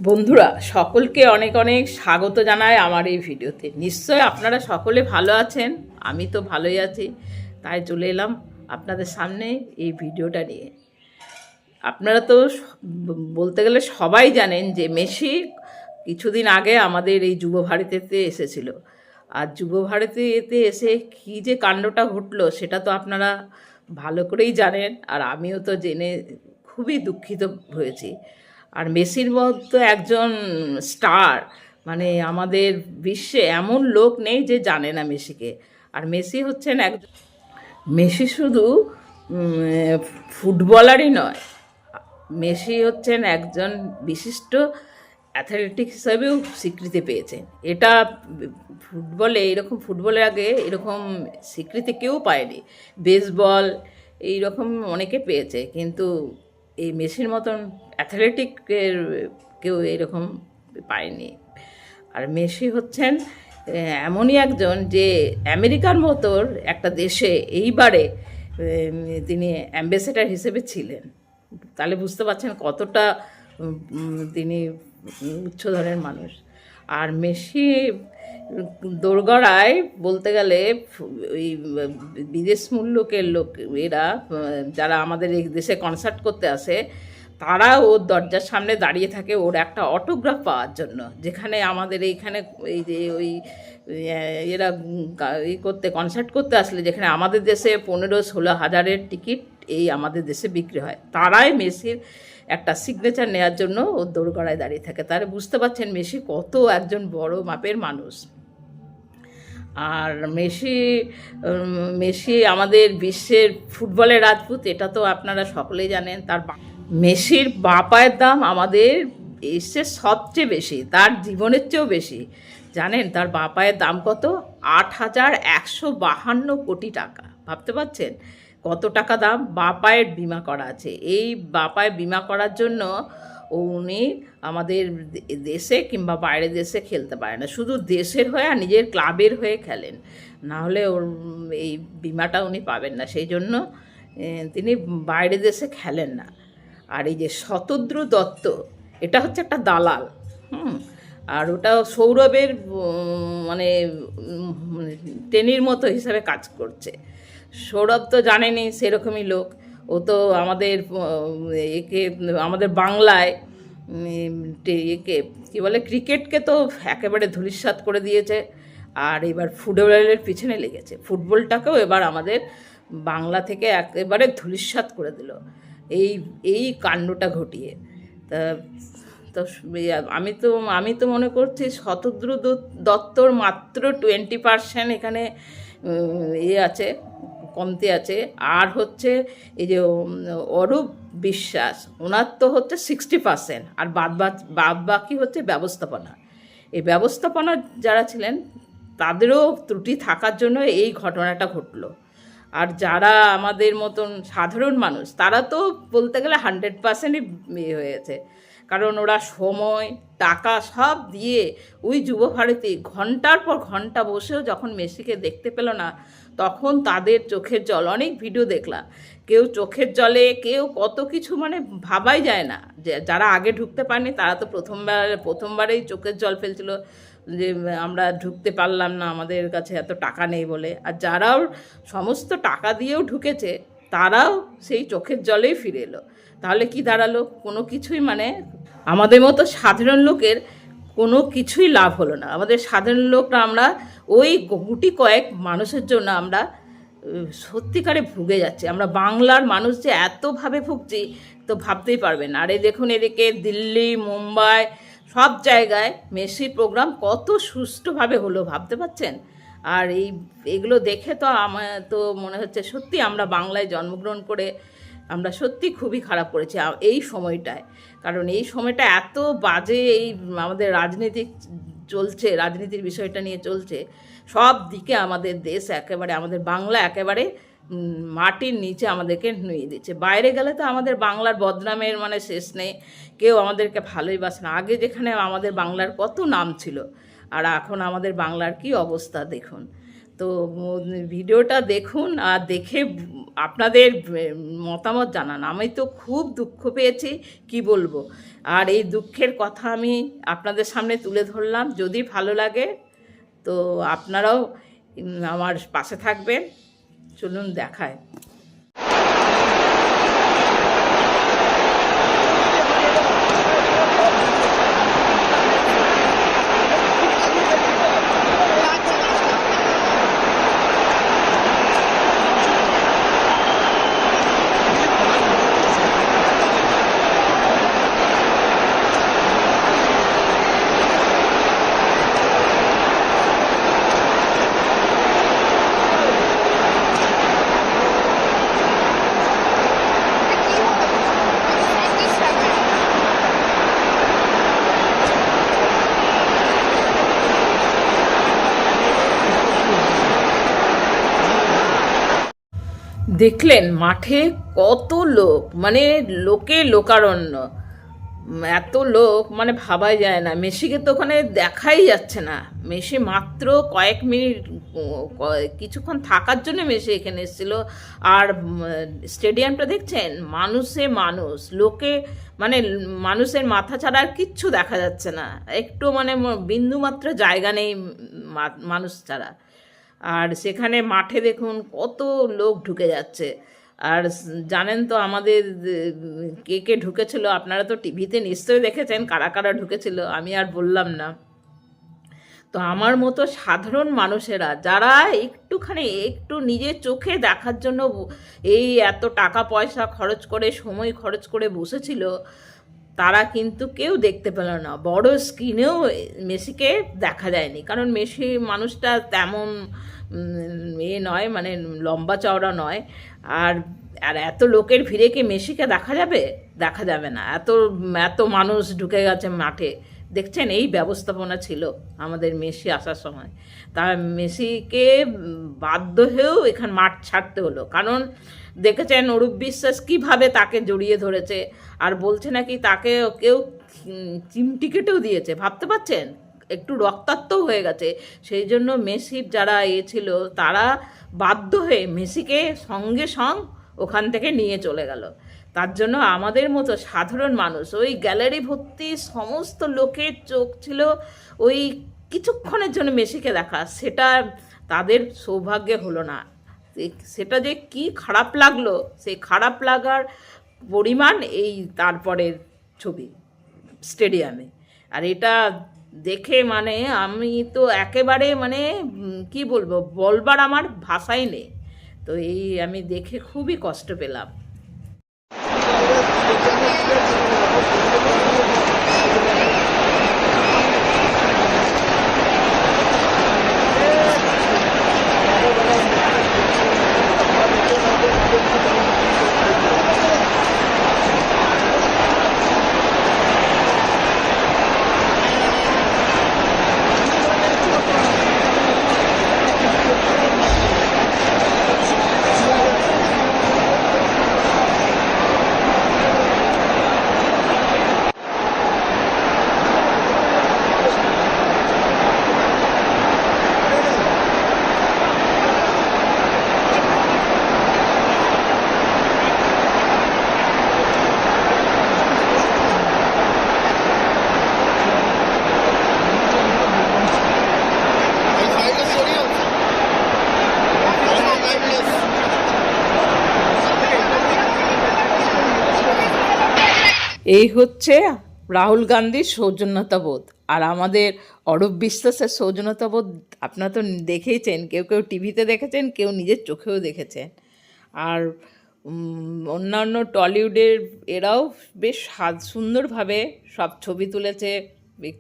বন্ধুরা সকলকে অনেক অনেক স্বাগত জানাই আমার এই ভিডিওতে। নিশ্চয় আপনারা সকলে ভালো আছেন, আমি তো ভালোই আছি। তাই চলে এলাম আপনাদের সামনে এই ভিডিওটা নিয়ে। আপনারা তো বলতে গেলে সবাই জানেন যে মেসি কিছুদিন আগে আমাদের এই যুব ভারতীতে এসেছিল। আর যুব ভারতীতে এসে কী যে কাণ্ডটা ঘটলো সেটা তো আপনারা ভালো করেই জানেন, আর আমিও তো জেনে খুবই দুঃখিত হয়েছি। আর মেসির মতো একজন স্টার, মানে আমাদের বিশ্বে এমন লোক নেই যে জানে না মেসিকে। আর মেসি হচ্ছেন মেসি শুধু ফুটবলারই নয়, মেসি হচ্ছেন একজন বিশিষ্ট অ্যাথলেটিক হিসাবেও স্বীকৃতি পেয়েছেন। এটা ফুটবলের আগে এরকম স্বীকৃতি কেউ পায়নি। বেসবল এইরকম অনেকে পেয়েছে, কিন্তু এই মেসির মতন অ্যাথলেটিকের কেউ এরকম পায়নি। আর মেসি হচ্ছেন এমনই একজন যে আমেরিকার মতোর একটা দেশে এইবারে তিনি অ্যাম্বাসেডার হিসেবে ছিলেন। তাহলে বুঝতে পারছেন কতটা তিনি উচ্চধরের মানুষ। আর মেসি দোরগড়ায় বলতে গেলে ওই বিদেশ মূল্যকের লোক এরা যারা আমাদের এই দেশে কনসার্ট করতে আসে, তারা ওর দরজার সামনে দাঁড়িয়ে থাকে ওর একটা অটোগ্রাফ পাওয়ার জন্য। যেখানে আমাদের এইখানে এই যে ওই এরা কনসার্ট করতে আসলে যেখানে আমাদের দেশে 15-16 হাজারের টিকিট এই আমাদের দেশে বিক্রি হয়, তারাই মেসির একটা সিগনেচার নেওয়ার জন্য ওর দোরগড়ায় দাঁড়িয়ে থাকে। তাহলে বুঝতে পারছেন মেসি কত একজন বড় মাপের মানুষ। আর মেসি আমাদের বিশ্বের ফুটবলের রাজপুত, এটা তো আপনারা সকলেই জানেন। মেসির পায়ের দাম আমাদের বিশ্বের সবচেয়ে বেশি, তার জীবনের চেয়েও বেশি। জানেন তার পায়ের দাম কত? 8,152 কোটি টাকা। ভাবতে পারছেন কত টাকা দাম? পায়ের বিমা করা আছে। এই পায়ের বিমা করার জন্য উনি আমাদের দেশে কিংবা বাইরের দেশে খেলতে পারে না, শুধু দেশের হয়ে আর নিজের ক্লাবের হয়ে খেলেন, না হলে ওর এই বিমাটা উনি পাবেন না। সেই জন্য তিনি বাইরের দেশে খেলেন না। আর এই যে শতদ্রু দত্ত, এটা হচ্ছে একটা দালাল, আর ওটা সৌরভের মানে টেনির মতো হিসাবে কাজ করছে। সৌরভ তো জানেনি সেরকমই লোক। ও তো আমাদের বাংলায় কী বলে ক্রিকেটকে তো একেবারে ধূলিসাৎ করে দিয়েছে। আর এবার ফুটবলের পিছনে লেগেছে, ফুটবলটাকেও এবার আমাদের বাংলা থেকে একেবারে ধূলিসাৎ করে দিল এই কাণ্ডটা ঘটিয়ে। তা তো আমি তো মনে করছি শতদ্রু দত্তর মাত্র 20% এখানে আছে, কমতি আছে। আর হচ্ছে এই যে অরূপ বিশ্বাস, ওনার তো হচ্ছে 60%, আর বাদ বাকি হচ্ছে ব্যবস্থাপনা। এই ব্যবস্থাপনা যারা ছিলেন তাদেরও ত্রুটি থাকার জন্য এই ঘটনাটা ঘটলো। আর যারা আমাদের মতন সাধারণ মানুষ তারা তো বলতে গেলে 100%ই হয়েছে, কারণ ওরা সময় টাকা সব দিয়ে ওই যুব ভারতী ঘন্টার পর ঘন্টা বসেও যখন মেসিকে দেখতে পেল না, তখন তাদের চোখের জল, অনেক ভিডিও দেখলাম, কেউ চোখের জলে, কেউ কত কিছু, মানে ভাবাই যায় না। যারা আগে ঢুকতে পারেনি তারা তো প্রথমবারেই চোখের জল ফেলছিল যে আমরা ঢুকতে পারলাম না, আমাদের কাছে এত টাকা নেই বলে। আর যারাও সমস্ত টাকা দিয়েও ঢুকেছে তারাও সেই চোখের জলেই ফিরে এলো। তাহলে কি দাঁড়ালো? কোনো কিছুই, মানে আমাদের মতো সাধারণ লোকের কোনো কিছুই লাভ হলো না। আমাদের সাধারণ লোকরা আমরা ওই গুটি কয়েক মানুষের জন্য আমরা সত্যিকারে ভুগে যাচ্ছি। আমরা বাংলার মানুষ যে এতভাবে ভুগছি তো ভাবতেই পারবেন। আর এই দেখুন এদিকে দিল্লি, মুম্বাই সব জায়গায় মেসির প্রোগ্রাম কত সুষ্ঠুভাবে হলো, ভাবতে পারছেন? আর এগুলো দেখে তো আমার তো মনে হচ্ছে সত্যি আমরা বাংলায় জন্মগ্রহণ করে আমরা সত্যি খুবই খারাপ করেছি এই সময়টায়। কারণ এই সময়টা এত বাজে, এই আমাদের রাজনীতির বিষয়টা নিয়ে চলছে সব দিকে। আমাদের দেশ একেবারে, আমাদের বাংলা একেবারে মাটির নিচে আমাদেরকে নুয়ে দিচ্ছে। বাইরে গেলে তো আমাদের বাংলার বদনামের মানে শেষ নেই, কেউ আমাদেরকে ভালোই বাসে না। আগে যেখানে আমাদের বাংলার কত নাম ছিল, আর এখন আমাদের বাংলার কি অবস্থা দেখুন। তো তো ভিডিওটা দেখুন আর দেখে আপনাদের মতামত জানান। আমি তো খুব দুঃখ পেয়েছি, কি বলবো। আর এই দুঃখের কথা আমি আপনাদের সামনে তুলে ধরলাম। যদি ভালো লাগে তো আপনারাও আমার পাশে থাকবেন। চলুন দেখায়। দেখলেন মাঠে কত লোক, মানে লোকে লোকারণ্য, এত লোক মানে ভাবাই যায় না। মেসিকে তো ওখানে দেখাই যাচ্ছে না। মেসি মাত্র কয়েক মিনিট কিছুক্ষণ থাকার জন্য মেসি এখানে এসেছিল। আর স্টেডিয়ামটা দেখছেন, মানুষে মানুষ, লোকে মানে মানুষের মাথা ছাড়া আর কিচ্ছু দেখা যাচ্ছে না। একটু মানে বিন্দুমাত্র জায়গা নেই মানুষ ছাড়া। আর সেখানে মাঠে দেখুন কত লোক ঢুকে যাচ্ছে। আর জানেন তো আমাদের কে কে ঢুকেছিল, আপনারা তো টিভিতে নিশ্চয়ই দেখেছেন কারা কারা ঢুকেছিল, আমি আর বললাম না। তো আমার মতো সাধারণ মানুষেরা যারা একটু নিজের চোখে দেখার জন্য এই এত টাকা পয়সা খরচ করে, সময় খরচ করে বসেছিল, তারা কিন্তু কেউ দেখতে পেল না। বড় স্ক্রিনেও মেসিকে দেখা যায়নি, কারণ মেসি মানুষটা তেমন নয়, মানে লম্বা চওড়া নয়। আর আর এত লোকের ভিড়ে কি মেসিকে দেখা যাবে? দেখা যাবে না। এত এত মানুষ ঢুকে গেছে মাঠে। দেখছেন, এই ব্যবস্থাপনা ছিল আমাদের মেসি আসার সময়। তা মেসিকে বাধ্য হয়েও এখান মাঠ ছাড়তে হলো, কারণ দেখেছেন অরূপ বিশ্বাস কীভাবে তাকে জড়িয়ে ধরেছে। আর বলছে নাকি তাকে কেউ চিমটি কেটেও দিয়েছে, ভাবতে পারছেন? একটু রক্তাক্তও হয়ে গেছে। সেই জন্য মেসির যারা ছিল তারা বাধ্য হয়ে মেসিকে সঙ্গে ওখান থেকে নিয়ে চলে গেল। তার জন্য আমাদের মতো সাধারণ মানুষ, ওই গ্যালারি ভর্তি সমস্ত লোকের চোখ ছিল ওই কিছুক্ষণের জন্য মেসিকে দেখা, সেটা তাদের সৌভাগ্যে হলো না। সেটা যে কি খারাপ লাগলো, সেই খারাপ লাগার পরিমাণ এই তারপরের ছবি স্টেডিয়ামে। আর এটা দেখে মানে আমি তো একেবারে মানে কি বলবো, বলবার আমার ভাষাই নেই। তো এই আমি দেখে খুবই কষ্ট পেলাম। এই হচ্ছে রাহুল গান্ধীর সৌজন্যতাবোধ। আর আমাদের অরূপ বিশ্বাসের সৌজন্যতাবোধ আপনারা তো দেখেইছেন, কেউ কেউ টিভিতে দেখেছেন, কেউ নিজের চোখেও দেখেছেন। আর অন্যান্য টলিউডের এরাও বেশ সুন্দরভাবে সব ছবি তুলেছে,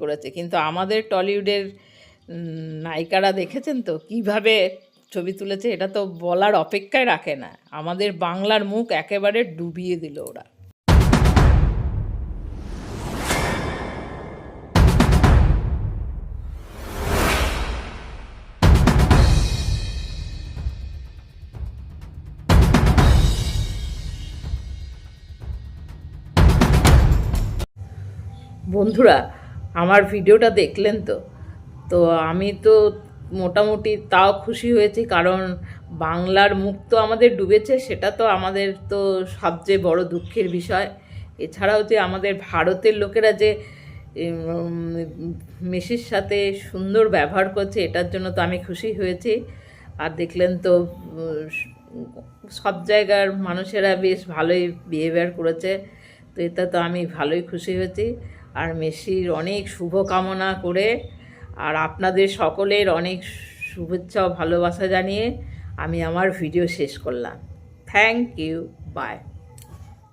করেছে। কিন্তু আমাদের টলিউডের নায়িকারা দেখেছেন তো কীভাবে ছবি তুলেছে, এটা তো বলার অপেক্ষায় রাখে না। আমাদের বাংলার মুখ একেবারে ডুবিয়ে দিল ওরা। বন্ধুরা, আমার ভিডিওটা দেখলেন তো? তো আমি তো মোটামুটি তাও খুশি হয়েছি, কারণ বাংলার মুখ তো আমাদের ডুবেছে, সেটা তো আমাদের তো সবচেয়ে বড় দুঃখের বিষয়। এছাড়াও যে আমাদের ভারতের লোকেরা যে মেসির সাথে সুন্দর ব্যবহার করছে, এটার জন্য তো আমি খুশি হয়েছি। আর দেখলেন তো সব জায়গার মানুষেরা বেশ ভালোই বিহেভিয়ার করেছে, তো এটা তো আমি ভালোই খুশি হয়েছি। আর মেসির অনেক শুভকামনা করে আর আপনাদের সকলের অনেক শুভেচ্ছা ও ভালোবাসা জানিয়ে আমি আমার ভিডিও শেষ করলাম। Thank you, by.